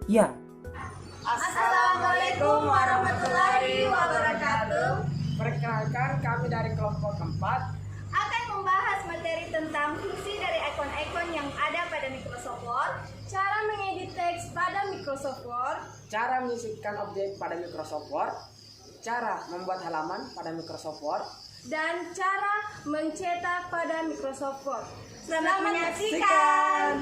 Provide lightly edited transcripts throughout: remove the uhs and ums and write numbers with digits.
Ya, Assalamualaikum warahmatullahi wabarakatuh. Perkenalkan, kami dari kelompok keempat Akan membahas materi tentang fungsi dari ikon-ikon yang ada pada Microsoft Word, cara mengedit teks pada Microsoft Word, cara menyisipkan objek pada Microsoft Word, cara membuat halaman pada Microsoft Word. dan cara mencetak pada Microsoft Word. Selamat menyaksikan.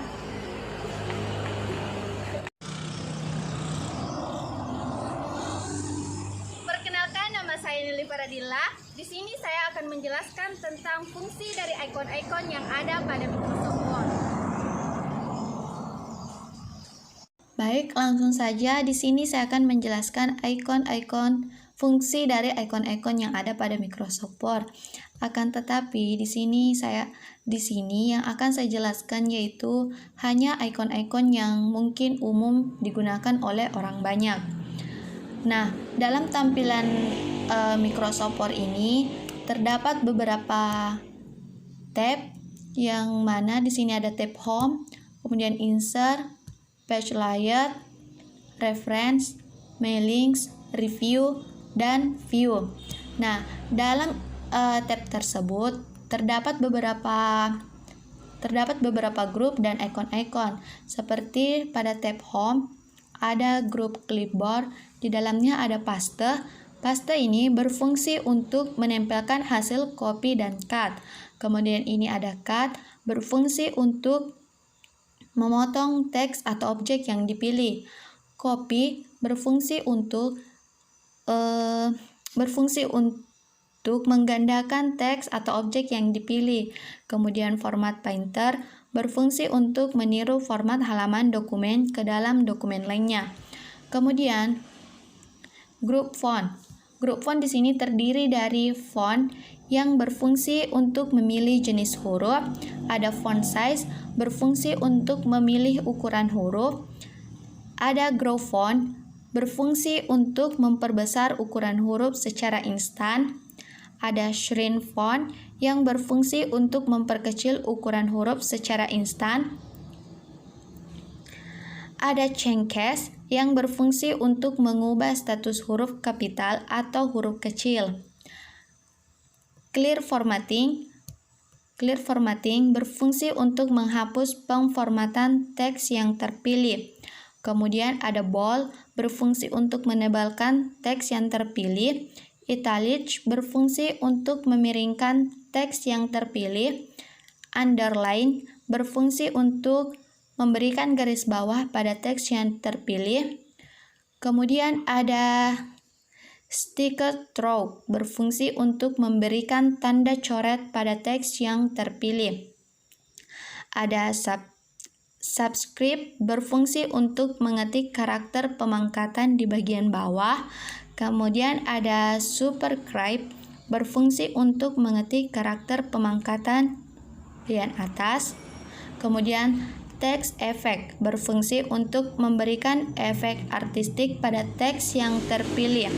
Perkenalkan, nama saya Nili Paradilla. Di sini saya akan menjelaskan tentang fungsi dari ikon-ikon yang ada pada Microsoft Word. Baik, langsung saja di sini saya akan menjelaskan fungsi dari ikon-ikon yang ada pada Microsoft Word. Akan tetapi di sini yang akan saya jelaskan yaitu hanya ikon-ikon yang mungkin umum digunakan oleh orang banyak. Nah, dalam tampilan Microsoft Word ini terdapat beberapa tab, yang mana di sini ada tab Home, kemudian Insert, Page Layout, Reference, Mailings, Review, dan View. Nah, dalam tab tersebut terdapat beberapa grup dan ikon-ikon. Seperti pada tab Home ada grup Clipboard, di dalamnya ada paste. Paste ini berfungsi untuk menempelkan hasil copy dan cut. Kemudian ini ada cut, berfungsi untuk memotong teks atau objek yang dipilih. Copy berfungsi untuk menggandakan teks atau objek yang dipilih. Kemudian format painter berfungsi untuk meniru format halaman dokumen ke dalam dokumen lainnya. Kemudian grup font. Grup font di sini terdiri dari font yang berfungsi untuk memilih jenis huruf. Ada font size berfungsi untuk memilih ukuran huruf. Ada grow font berfungsi untuk memperbesar ukuran huruf secara instan. Ada shrink font yang berfungsi untuk memperkecil ukuran huruf secara instan. Ada change case yang berfungsi untuk mengubah status huruf kapital atau huruf kecil. Clear formatting berfungsi untuk menghapus pemformatan teks yang terpilih. Kemudian ada bold berfungsi untuk menebalkan teks yang terpilih. Italic berfungsi untuk memiringkan teks yang terpilih. Underline berfungsi untuk memberikan garis bawah pada teks yang terpilih. Kemudian ada sticker through berfungsi untuk memberikan tanda coret pada teks yang terpilih. Ada subscript berfungsi untuk mengetik karakter pemangkatan di bagian bawah. Kemudian ada superscribe berfungsi untuk mengetik karakter pemangkatan bagian atas. Kemudian text effect berfungsi untuk memberikan efek artistik pada teks yang terpilih.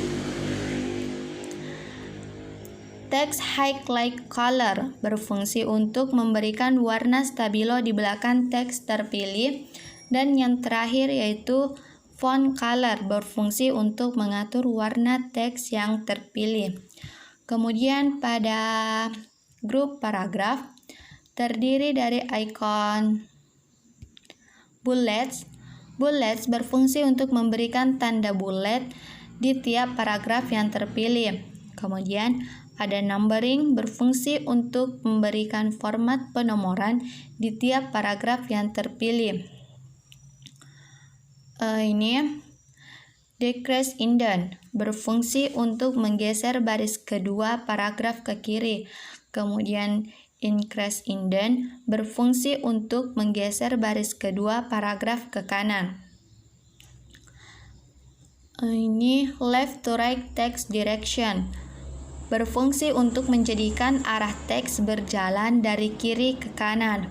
Text highlight color berfungsi untuk memberikan warna stabilo di belakang teks terpilih. Dan yang terakhir yaitu font color berfungsi untuk mengatur warna teks yang terpilih. Kemudian pada grup paragraf terdiri dari ikon bullets. Bullets berfungsi untuk memberikan tanda bullet di tiap paragraf yang terpilih. Kemudian ada numbering berfungsi untuk memberikan format penomoran di tiap paragraf yang terpilih. Decrease indent berfungsi untuk menggeser baris kedua paragraf ke kiri. Kemudian increase indent berfungsi untuk menggeser baris kedua paragraf ke kanan. Left to right text direction berfungsi untuk menjadikan arah teks berjalan dari kiri ke kanan.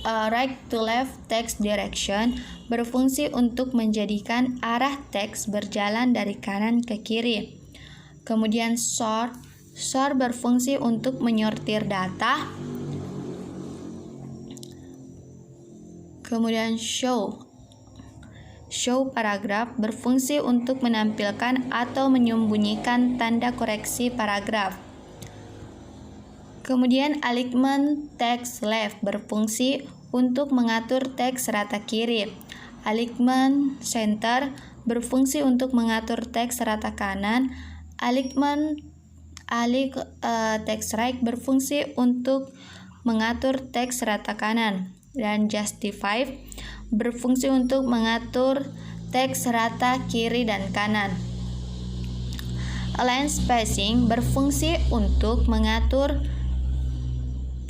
Right to left text direction berfungsi untuk menjadikan arah teks berjalan dari kanan ke kiri. Kemudian sort berfungsi untuk menyortir data. Kemudian show paragraf berfungsi untuk menampilkan atau menyembunyikan tanda koreksi paragraf. Kemudian alignment text left berfungsi untuk mengatur teks rata kiri. Alignment center berfungsi untuk mengatur teks rata kanan. Alignment text right berfungsi untuk mengatur teks rata kanan. Dan justify berfungsi untuk mengatur teks rata kiri dan kanan. Align spacing berfungsi untuk mengatur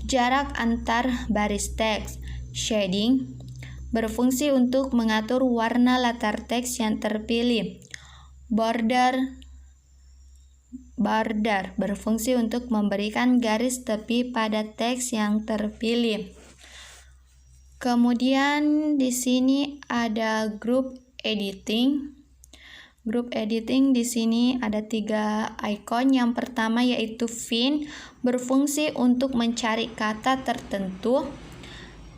jarak antar baris teks. Shading berfungsi untuk mengatur warna latar teks yang terpilih. Border berfungsi untuk memberikan garis tepi pada teks yang terpilih. Kemudian di sini ada group editing. Group editing di sini ada 3 icon. Yang pertama yaitu find, berfungsi untuk mencari kata tertentu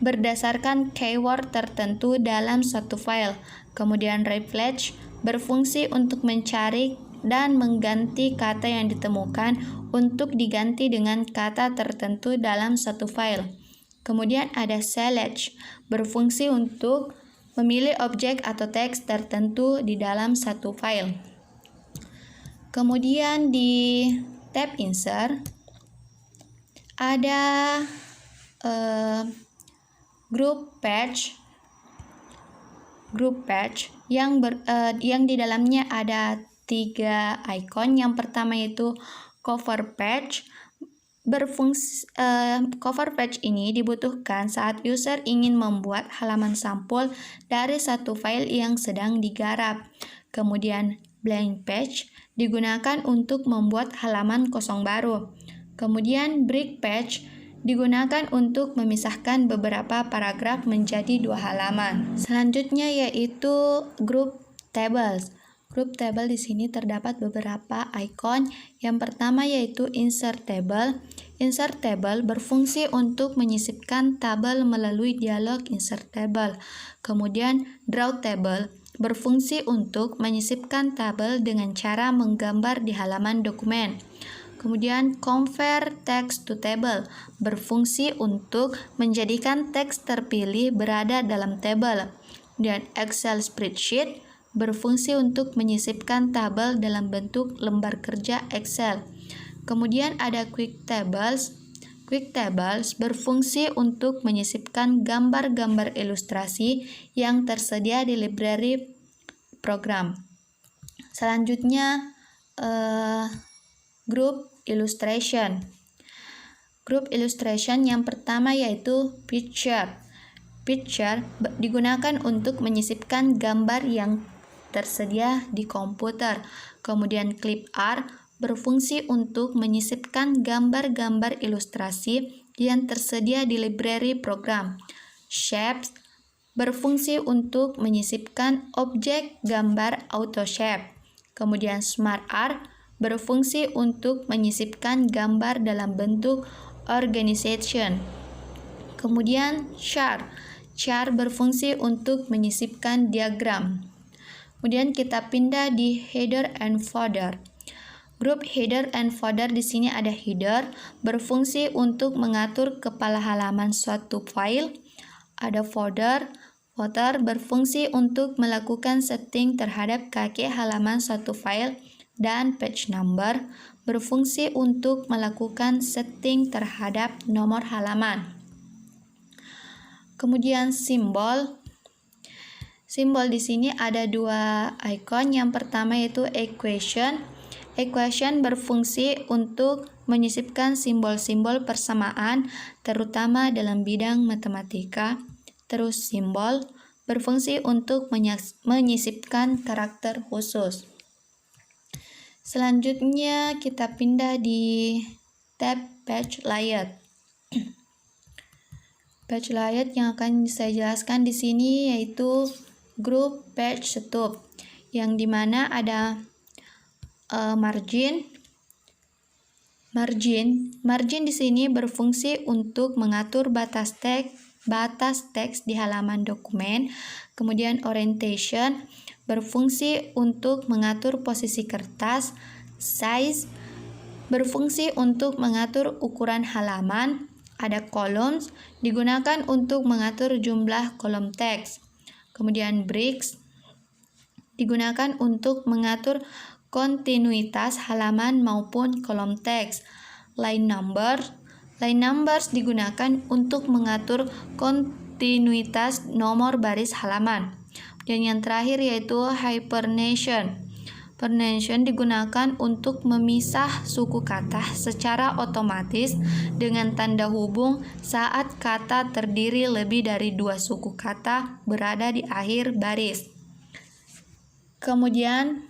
berdasarkan keyword tertentu dalam suatu file. Kemudian replace berfungsi untuk mencari dan mengganti kata yang ditemukan untuk diganti dengan kata tertentu dalam satu file. Kemudian ada select, berfungsi untuk memilih objek atau teks tertentu di dalam satu file. Kemudian di tab insert ada group page yang di dalamnya ada 3 icon. Yang pertama yaitu cover page. Cover page ini dibutuhkan saat user ingin membuat halaman sampul dari satu file yang sedang digarap. Kemudian blank page digunakan untuk membuat halaman kosong baru. Kemudian break page digunakan untuk memisahkan beberapa paragraf menjadi 2 halaman. Selanjutnya yaitu group tables. Group table di sini terdapat beberapa icon. Yang pertama yaitu insert table. Insert table berfungsi untuk menyisipkan tabel melalui dialog insert table. Kemudian draw table berfungsi untuk menyisipkan tabel dengan cara menggambar di halaman dokumen. Kemudian convert text to table berfungsi untuk menjadikan teks terpilih berada dalam tabel. Dan Excel spreadsheet berfungsi untuk menyisipkan tabel dalam bentuk lembar kerja Excel. Kemudian ada quick tables. Quick tables berfungsi untuk menyisipkan gambar-gambar ilustrasi yang tersedia di library program. Selanjutnya group illustration. Group illustration yang pertama yaitu picture. Picture digunakan untuk menyisipkan gambar yang tersedia di komputer. Kemudian clip art berfungsi untuk menyisipkan gambar-gambar ilustrasi yang tersedia di library program. Shapes berfungsi untuk menyisipkan objek gambar auto shape. Kemudian smart art berfungsi untuk menyisipkan gambar dalam bentuk organization. Kemudian chart berfungsi untuk menyisipkan diagram. Kemudian kita pindah di header and footer. Grup header and footer di sini ada header berfungsi untuk mengatur kepala halaman suatu file. Ada footer berfungsi untuk melakukan setting terhadap kaki halaman suatu file. Dan page number berfungsi untuk melakukan setting terhadap nomor halaman. Kemudian simbol di sini ada 2 icon. Yang pertama yaitu equation. Equation berfungsi untuk menyisipkan simbol-simbol persamaan terutama dalam bidang matematika. Terus simbol berfungsi untuk menyisipkan karakter khusus. Selanjutnya kita pindah di tab page layout. Page layout yang akan saya jelaskan di sini yaitu group page setup, yang dimana ada margin. Margin di sini berfungsi untuk mengatur batas teks batas teks di halaman dokumen. Kemudian orientation berfungsi untuk mengatur posisi kertas. Size berfungsi untuk mengatur ukuran halaman. Ada columns digunakan untuk mengatur jumlah kolom teks. Kemudian breaks digunakan untuk mengatur kontinuitas halaman maupun kolom teks. Line numbers digunakan untuk mengatur kontinuitas nomor baris halaman. Dan yang terakhir yaitu hyphenation. Hyphenation digunakan untuk memisah suku kata secara otomatis dengan tanda hubung saat kata terdiri lebih dari 2 suku kata berada di akhir baris. Kemudian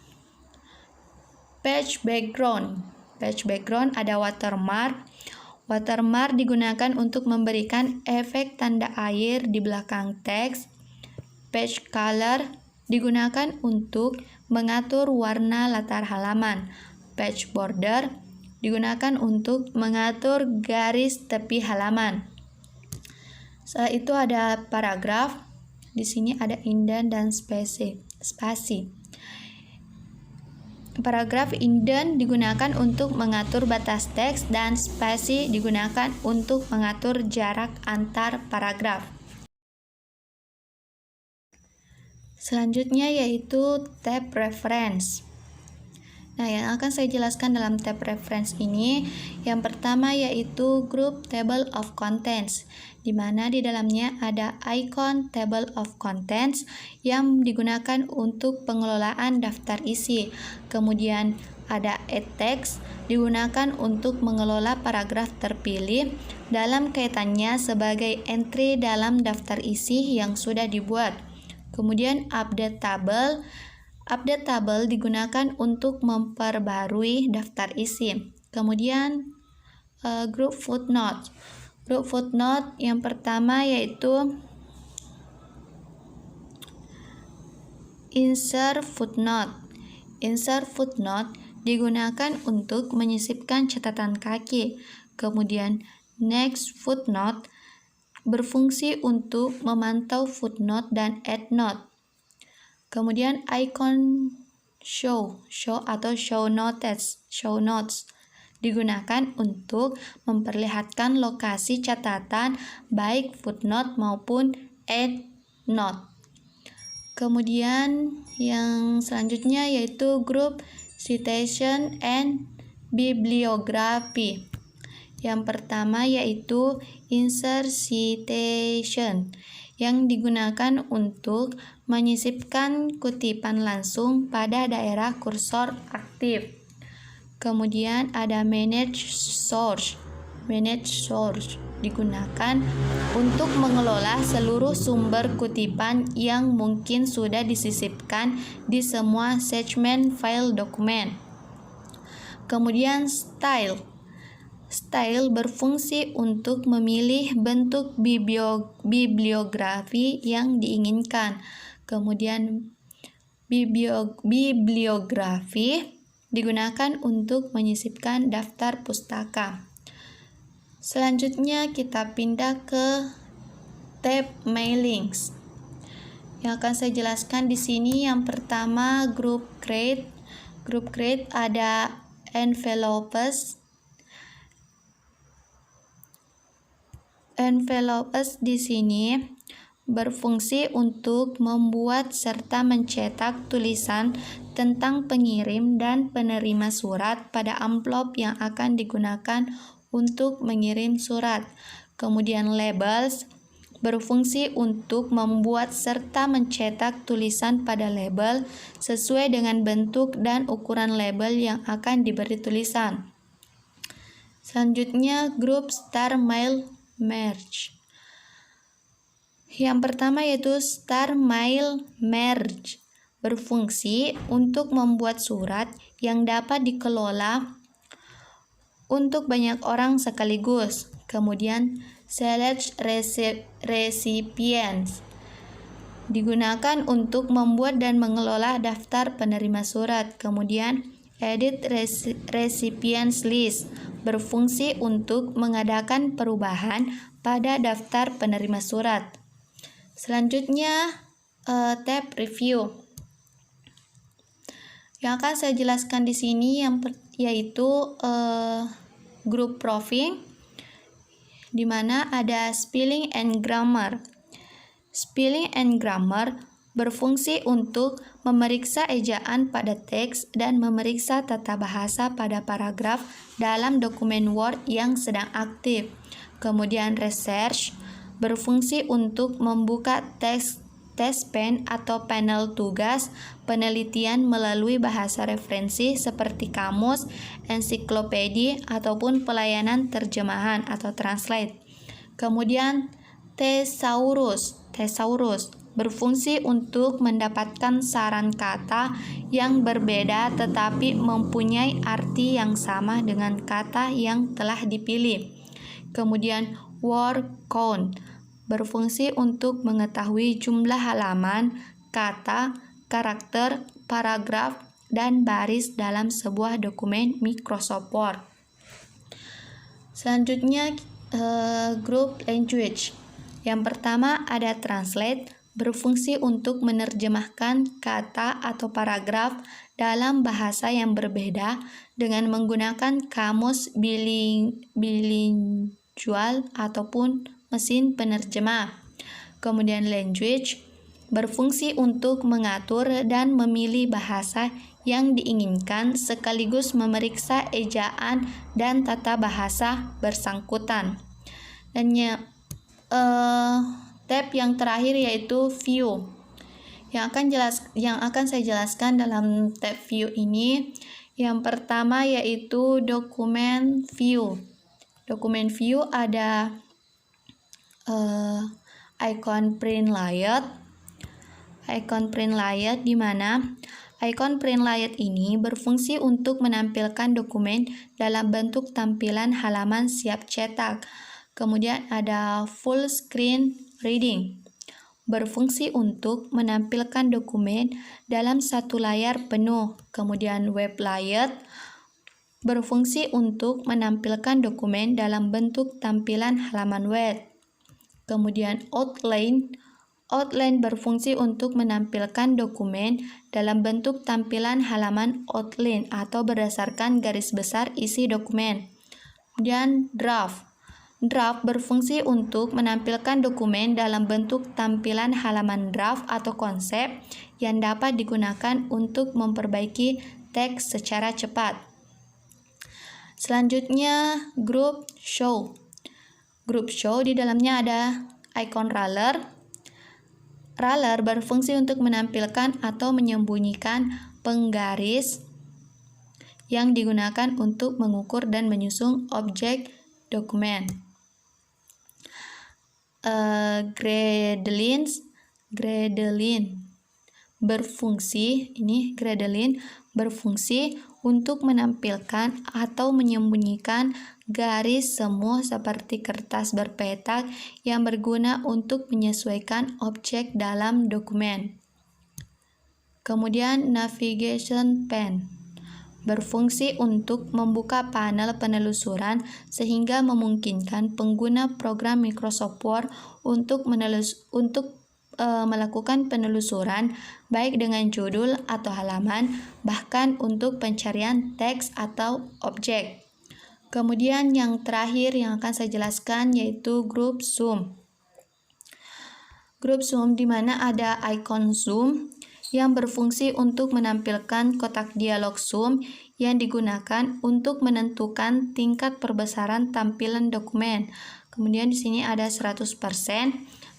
page background. Page background ada watermark. Watermark digunakan untuk memberikan efek tanda air di belakang teks. Page color digunakan untuk mengatur warna latar halaman. Page border digunakan untuk mengatur garis tepi halaman. Setelah itu ada paragraf. Di sini ada indent dan spasi. Paragraf indent digunakan untuk mengatur batas teks dan spasi digunakan untuk mengatur jarak antar paragraf. Selanjutnya yaitu tab reference. Nah, yang akan saya jelaskan dalam tab reference ini, yang pertama yaitu group table of contents, di mana di dalamnya ada icon table of contents yang digunakan untuk pengelolaan daftar isi. Kemudian ada add text, digunakan untuk mengelola paragraf terpilih dalam kaitannya sebagai entry dalam daftar isi yang sudah dibuat. Kemudian update table. Update table digunakan untuk memperbarui daftar isi. Kemudian group footnote. Group footnote yang pertama yaitu insert footnote. Insert footnote digunakan untuk menyisipkan catatan kaki. Kemudian next footnote berfungsi untuk memantau footnote dan endnote. Kemudian icon show atau show notes digunakan untuk memperlihatkan lokasi catatan baik footnote maupun endnote. Kemudian yang selanjutnya yaitu group citation and bibliography. Yang pertama yaitu insert citation yang digunakan untuk menyisipkan kutipan langsung pada daerah kursor aktif. Kemudian ada manage source. Manage source digunakan untuk mengelola seluruh sumber kutipan yang mungkin sudah disisipkan di semua segmen file dokumen. Kemudian style. Style berfungsi untuk memilih bentuk bibliografi yang diinginkan. Kemudian bibliografi digunakan untuk menyisipkan daftar pustaka. Selanjutnya kita pindah ke tab mailings. Yang akan saya jelaskan di sini yang pertama group create. Group create ada envelopes. Envelopes di sini berfungsi untuk membuat serta mencetak tulisan tentang pengirim dan penerima surat pada amplop yang akan digunakan untuk mengirim surat. Kemudian labels berfungsi untuk membuat serta mencetak tulisan pada label sesuai dengan bentuk dan ukuran label yang akan diberi tulisan. Selanjutnya grup star mail merge. Yang pertama yaitu star mail merge berfungsi untuk membuat surat yang dapat dikelola untuk banyak orang sekaligus. Kemudian select recipients digunakan untuk membuat dan mengelola daftar penerima surat. Kemudian edit recipients list berfungsi untuk mengadakan perubahan pada daftar penerima surat. Selanjutnya, tab review. Yang akan saya jelaskan di sini yaitu group proofing, di mana ada spelling and grammar. Spelling and grammar berfungsi untuk memeriksa ejaan pada teks dan memeriksa tata bahasa pada paragraf dalam dokumen Word yang sedang aktif. Kemudian research berfungsi untuk membuka teks pen atau panel tugas penelitian melalui bahasa referensi seperti kamus, ensiklopedia, ataupun pelayanan terjemahan atau translate. Kemudian thesaurus berfungsi untuk mendapatkan saran kata yang berbeda tetapi mempunyai arti yang sama dengan kata yang telah dipilih. Kemudian word count berfungsi untuk mengetahui jumlah halaman, kata, karakter, paragraf, dan baris dalam sebuah dokumen Microsoft Word. Selanjutnya, group language. Yang pertama ada translate, berfungsi untuk menerjemahkan kata atau paragraf dalam bahasa yang berbeda dengan menggunakan kamus bilingual ataupun mesin penerjemah. Kemudian language berfungsi untuk mengatur dan memilih bahasa yang diinginkan sekaligus memeriksa ejaan dan tata bahasa bersangkutan. Dan tab yang terakhir yaitu view. Yang akan saya jelaskan dalam tab view ini, yang pertama yaitu dokumen view. Dokumen view ada icon print layout. Icon print layout di mana icon print layout ini berfungsi untuk menampilkan dokumen dalam bentuk tampilan halaman siap cetak. Kemudian ada full screen reading, berfungsi untuk menampilkan dokumen dalam satu layar penuh. Kemudian web layout berfungsi untuk menampilkan dokumen dalam bentuk tampilan halaman web. Kemudian outline berfungsi untuk menampilkan dokumen dalam bentuk tampilan halaman outline atau berdasarkan garis besar isi dokumen. Kemudian draft berfungsi untuk menampilkan dokumen dalam bentuk tampilan halaman draft atau konsep yang dapat digunakan untuk memperbaiki teks secara cepat. Selanjutnya, group show. Group show di dalamnya ada icon ruler. Ruler berfungsi untuk menampilkan atau menyembunyikan penggaris yang digunakan untuk mengukur dan menyusun objek dokumen. Gredelin berfungsi untuk menampilkan atau menyembunyikan garis semu seperti kertas berpetak yang berguna untuk menyesuaikan objek dalam dokumen. Kemudian navigation pane berfungsi untuk membuka panel penelusuran sehingga memungkinkan pengguna program Microsoft Word untuk melakukan penelusuran baik dengan judul atau halaman, bahkan untuk pencarian teks atau objek. Kemudian yang terakhir yang akan saya jelaskan yaitu group zoom. Group zoom di mana ada icon zoom yang berfungsi untuk menampilkan kotak dialog zoom yang digunakan untuk menentukan tingkat perbesaran tampilan dokumen. Kemudian di sini ada 100%,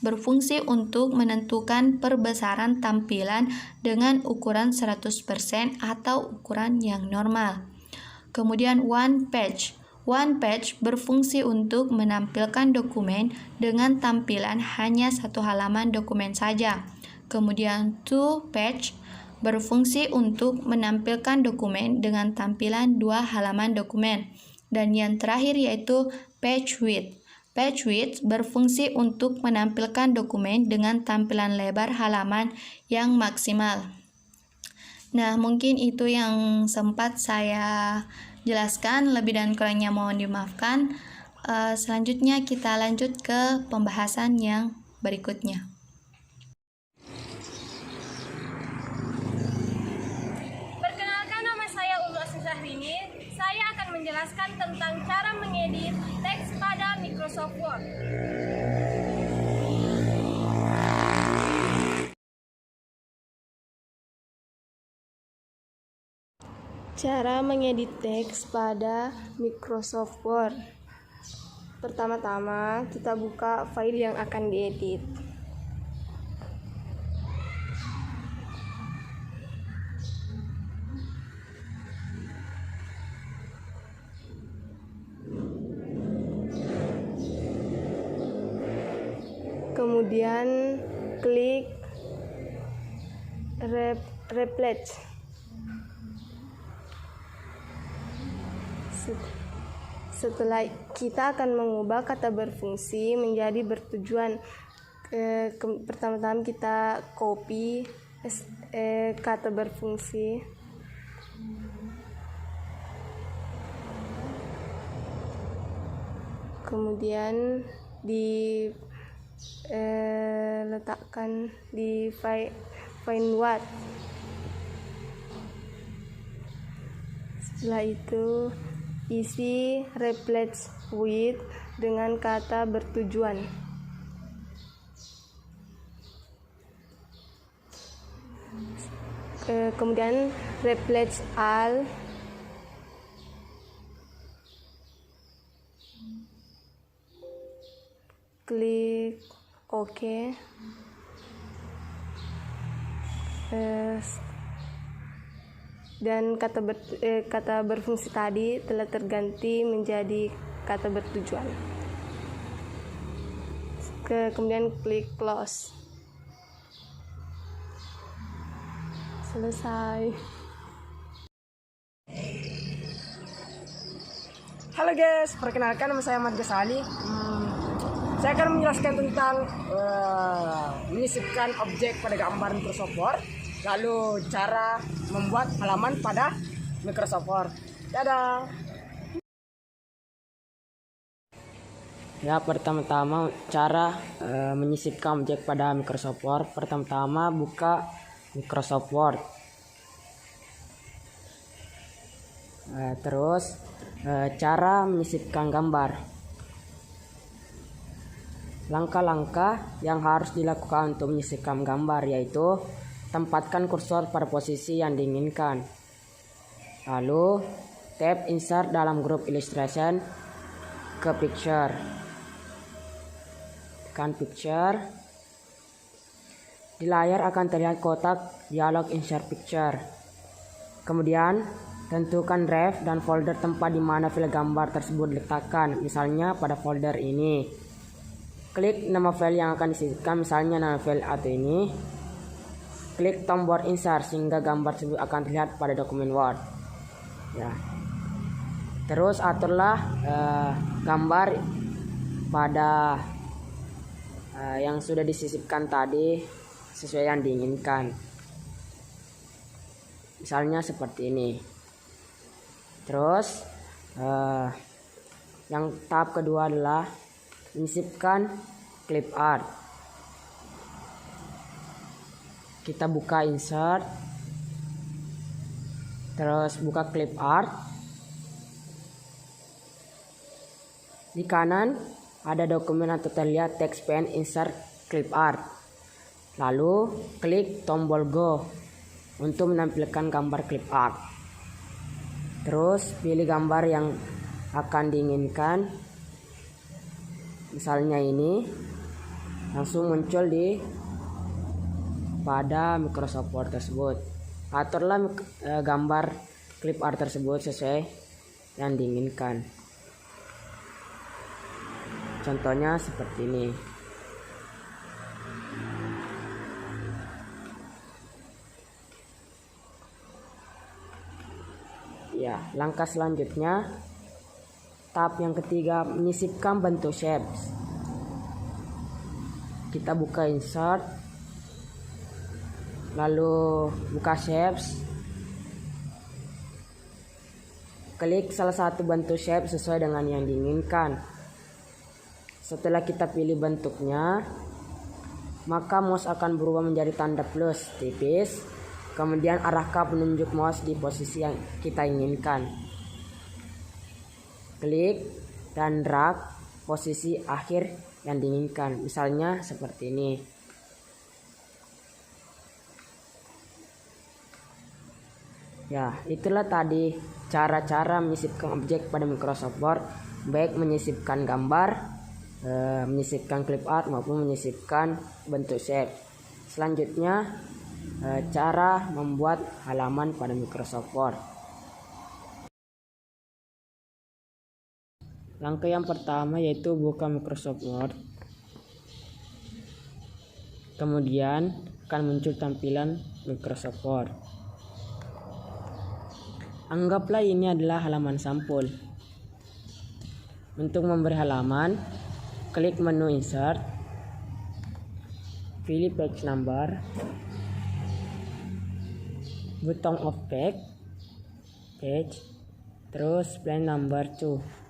berfungsi untuk menentukan perbesaran tampilan dengan ukuran 100% atau ukuran yang normal. Kemudian one page berfungsi untuk menampilkan dokumen dengan tampilan hanya satu halaman dokumen saja. Kemudian two page berfungsi untuk menampilkan dokumen dengan tampilan 2 halaman dokumen. Dan yang terakhir yaitu page width. Page width berfungsi untuk menampilkan dokumen dengan tampilan lebar halaman yang maksimal. Nah, mungkin itu yang sempat saya jelaskan, lebih dan kurangnya mohon dimaafkan. Selanjutnya kita lanjut ke pembahasan yang berikutnya. Perkenalkan, nama saya Ulu Asri Syahrini. Saya akan menjelaskan tentang cara mengedit teks pada Microsoft Word. Cara mengedit teks pada Microsoft Word. Pertama-tama kita buka file yang akan diedit. Kemudian klik replace. Setelah kita akan mengubah kata berfungsi menjadi bertujuan. Pertama-tama kita copy kata berfungsi. Kemudian letakkan di find what. Setelah itu isi replace with dengan kata bertujuan. Kemudian replace all. Klik OK. Dan kata berfungsi tadi telah terganti menjadi kata bertujuan. Kemudian klik close. Selesai. Halo guys, perkenalkan nama saya Ahmad Ghazali. Saya akan menjelaskan tentang menyisipkan objek pada gambar Microsoft Word, lalu cara membuat halaman pada Microsoft Word. Dadah. Ya, pertama-tama cara menyisipkan objek pada Microsoft Word. Pertama-tama buka Microsoft Word. Terus cara menyisipkan gambar. Langkah-langkah yang harus dilakukan untuk menyisipkan gambar yaitu tempatkan kursor pada posisi yang diinginkan. Lalu tap insert dalam grup illustration ke picture. Tekan picture. Di layar akan terlihat kotak dialog insert picture. Kemudian tentukan drive dan folder tempat di mana file gambar tersebut diletakkan, misalnya pada folder ini. Klik nama file yang akan disisipkan, misalnya nama file atau ini. Klik tombol insert sehingga gambar tersebut akan terlihat pada dokumen Word. Ya. Terus aturlah gambar pada yang sudah disisipkan tadi sesuai yang diinginkan. Misalnya seperti ini. Terus yang tahap kedua adalah menyisipkan clip art. Kita buka insert, terus buka clip art. Di kanan ada dokumen atau terlihat text pen insert clip art. Lalu klik tombol go untuk menampilkan gambar clip art. Terus pilih gambar yang akan diinginkan. Misalnya ini langsung muncul pada Microsoft Word tersebut. Aturlah gambar clip art tersebut sesuai yang diinginkan. Contohnya seperti ini. Ya, langkah selanjutnya tahap yang ketiga, menyisipkan bentuk shapes. Kita buka insert, lalu buka shapes. klik salah satu bentuk shape sesuai dengan yang diinginkan. Setelah kita pilih bentuknya, maka mouse akan berubah menjadi tanda plus tipis. Kemudian arahkan penunjuk mouse di posisi yang kita inginkan. Klik dan drag posisi akhir yang diinginkan, misalnya seperti ini. Ya, itulah tadi cara-cara menyisipkan objek pada Microsoft Word, baik menyisipkan gambar, menyisipkan clip art maupun menyisipkan bentuk shape. Selanjutnya, cara membuat halaman pada Microsoft Word. Langkah yang pertama yaitu buka Microsoft Word. Kemudian akan muncul tampilan Microsoft Word. Anggaplah ini adalah halaman sampul. Untuk memberi halaman, klik menu Insert, pilih Page Number, button of Page, terus Plain Number 2.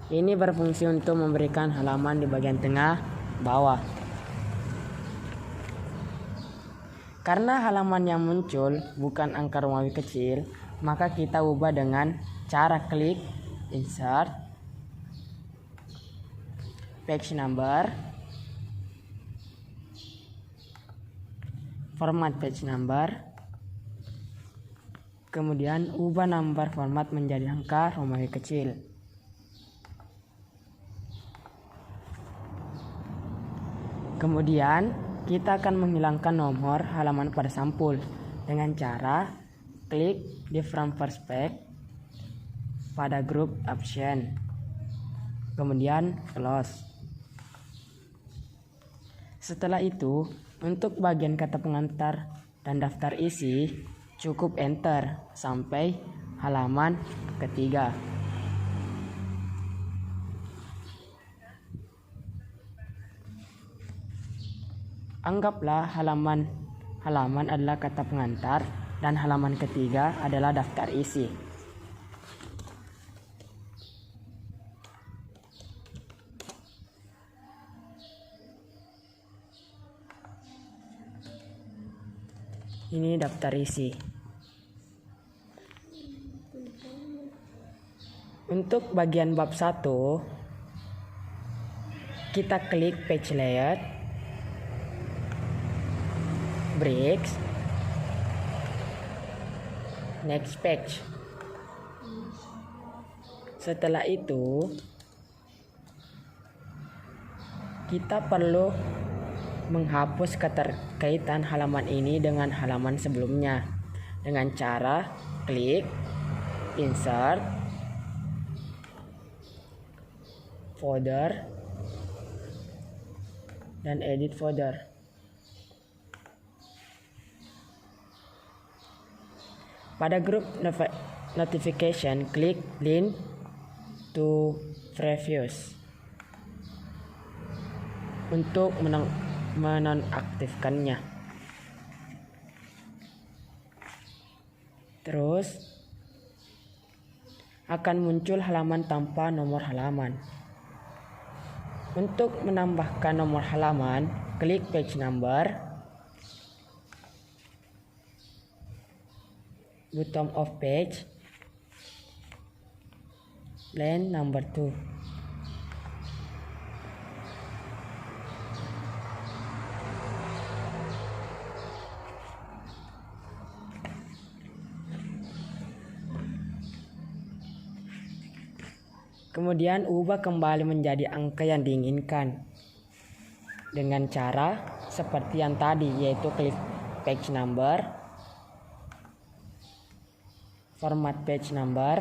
Ini berfungsi untuk memberikan halaman di bagian tengah bawah. Karena halaman yang muncul bukan angka Romawi kecil, maka kita ubah dengan cara klik Insert, Page Number, Format Page Number, kemudian ubah nomor format menjadi angka Romawi kecil. Kemudian kita akan menghilangkan nomor halaman pada sampul dengan cara klik di From Perspective pada Group Option, kemudian Close. Setelah itu, untuk bagian kata pengantar dan daftar isi, cukup Enter sampai halaman ketiga. Anggaplah halaman adalah kata pengantar dan halaman ketiga adalah daftar isi. Ini daftar isi. Untuk bagian bab 1, kita klik Page Layout, Breaks, Next Page. Setelah itu, kita perlu menghapus keterkaitan halaman ini dengan halaman sebelumnya dengan cara klik Insert, Folder, dan Edit Folder. Pada grup notification, klik Link to Previous untuk menonaktifkannya. Terus akan muncul halaman tanpa nomor halaman. Untuk menambahkan nomor halaman, klik Page Number, bottom of page, Plain Number 2. Kemudian ubah kembali menjadi angka yang diinginkan dengan cara seperti yang tadi, yaitu klik Page Number, Format Page Number,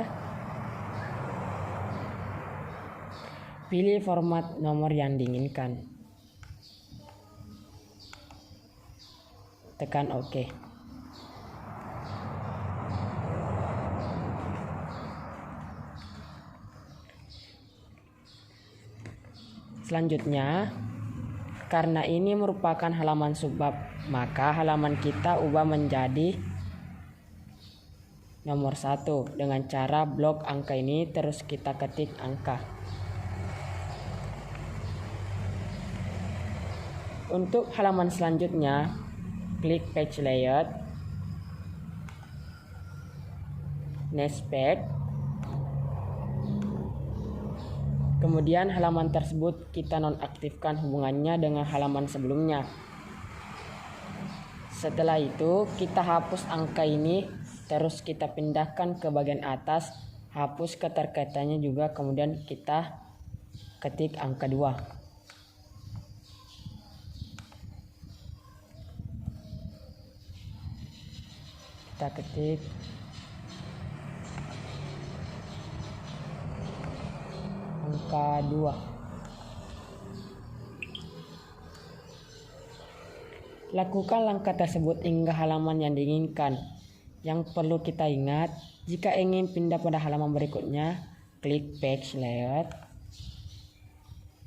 pilih format nomor yang diinginkan, tekan OK. Selanjutnya, karena ini merupakan halaman subbab, maka halaman kita ubah menjadi nomor 1 dengan cara blok angka ini terus kita ketik angka. Untuk halaman selanjutnya, klik page layout, next page. Kemudian halaman tersebut kita nonaktifkan hubungannya dengan halaman sebelumnya. Setelah itu kita hapus angka ini, terus kita pindahkan ke bagian atas, hapus keterkaitannya juga, kemudian kita ketik angka 2. Kita ketik angka 2. Lakukan langkah tersebut hingga halaman yang diinginkan. Yang perlu kita ingat, jika ingin pindah pada halaman berikutnya, klik page layout,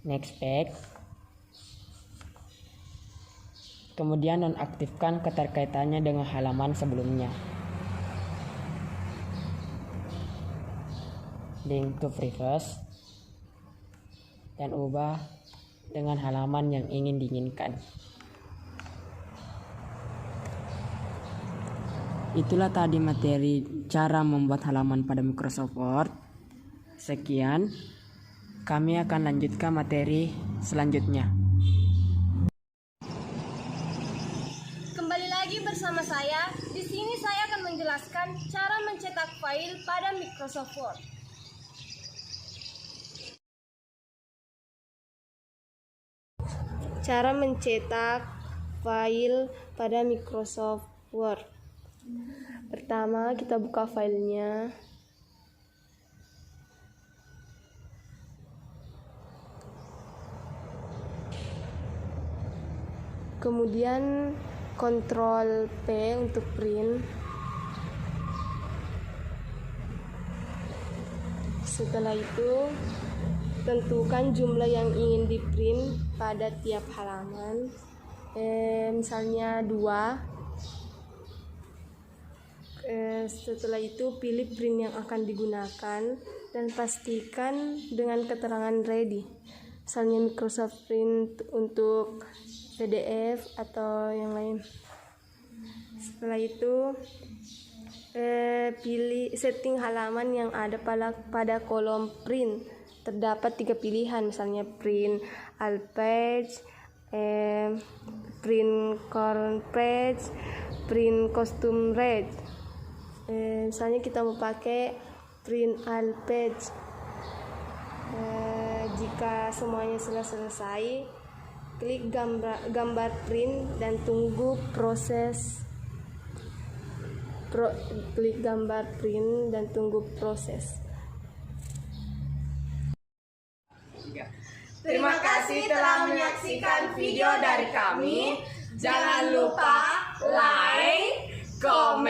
next page. Kemudian nonaktifkan keterkaitannya dengan halaman sebelumnya. Link to previous dan ubah dengan halaman yang ingin diinginkan. Itulah tadi materi cara membuat halaman pada Microsoft Word. Sekian, kami akan lanjutkan materi selanjutnya. Kembali lagi bersama saya. Di sini saya akan menjelaskan cara mencetak file pada Microsoft Word. Cara mencetak file pada Microsoft Word. Pertama, kita buka filenya. Kemudian Ctrl P untuk print. Setelah itu, tentukan jumlah yang ingin di print pada tiap halaman. Misalnya 2. Setelah itu pilih print yang akan digunakan dan pastikan dengan keterangan ready, misalnya Microsoft Print untuk PDF atau yang lain. Setelah itu pilih setting halaman yang ada pada kolom print. Terdapat 3 pilihan, misalnya print all page, print current page, print custom page. Misalnya kita mau pakai print all page. Jika semuanya sudah selesai, klik gambar print dan tunggu proses. Klik gambar print dan tunggu proses. Terima kasih telah menyaksikan video dari kami. Jangan lupa like, komen,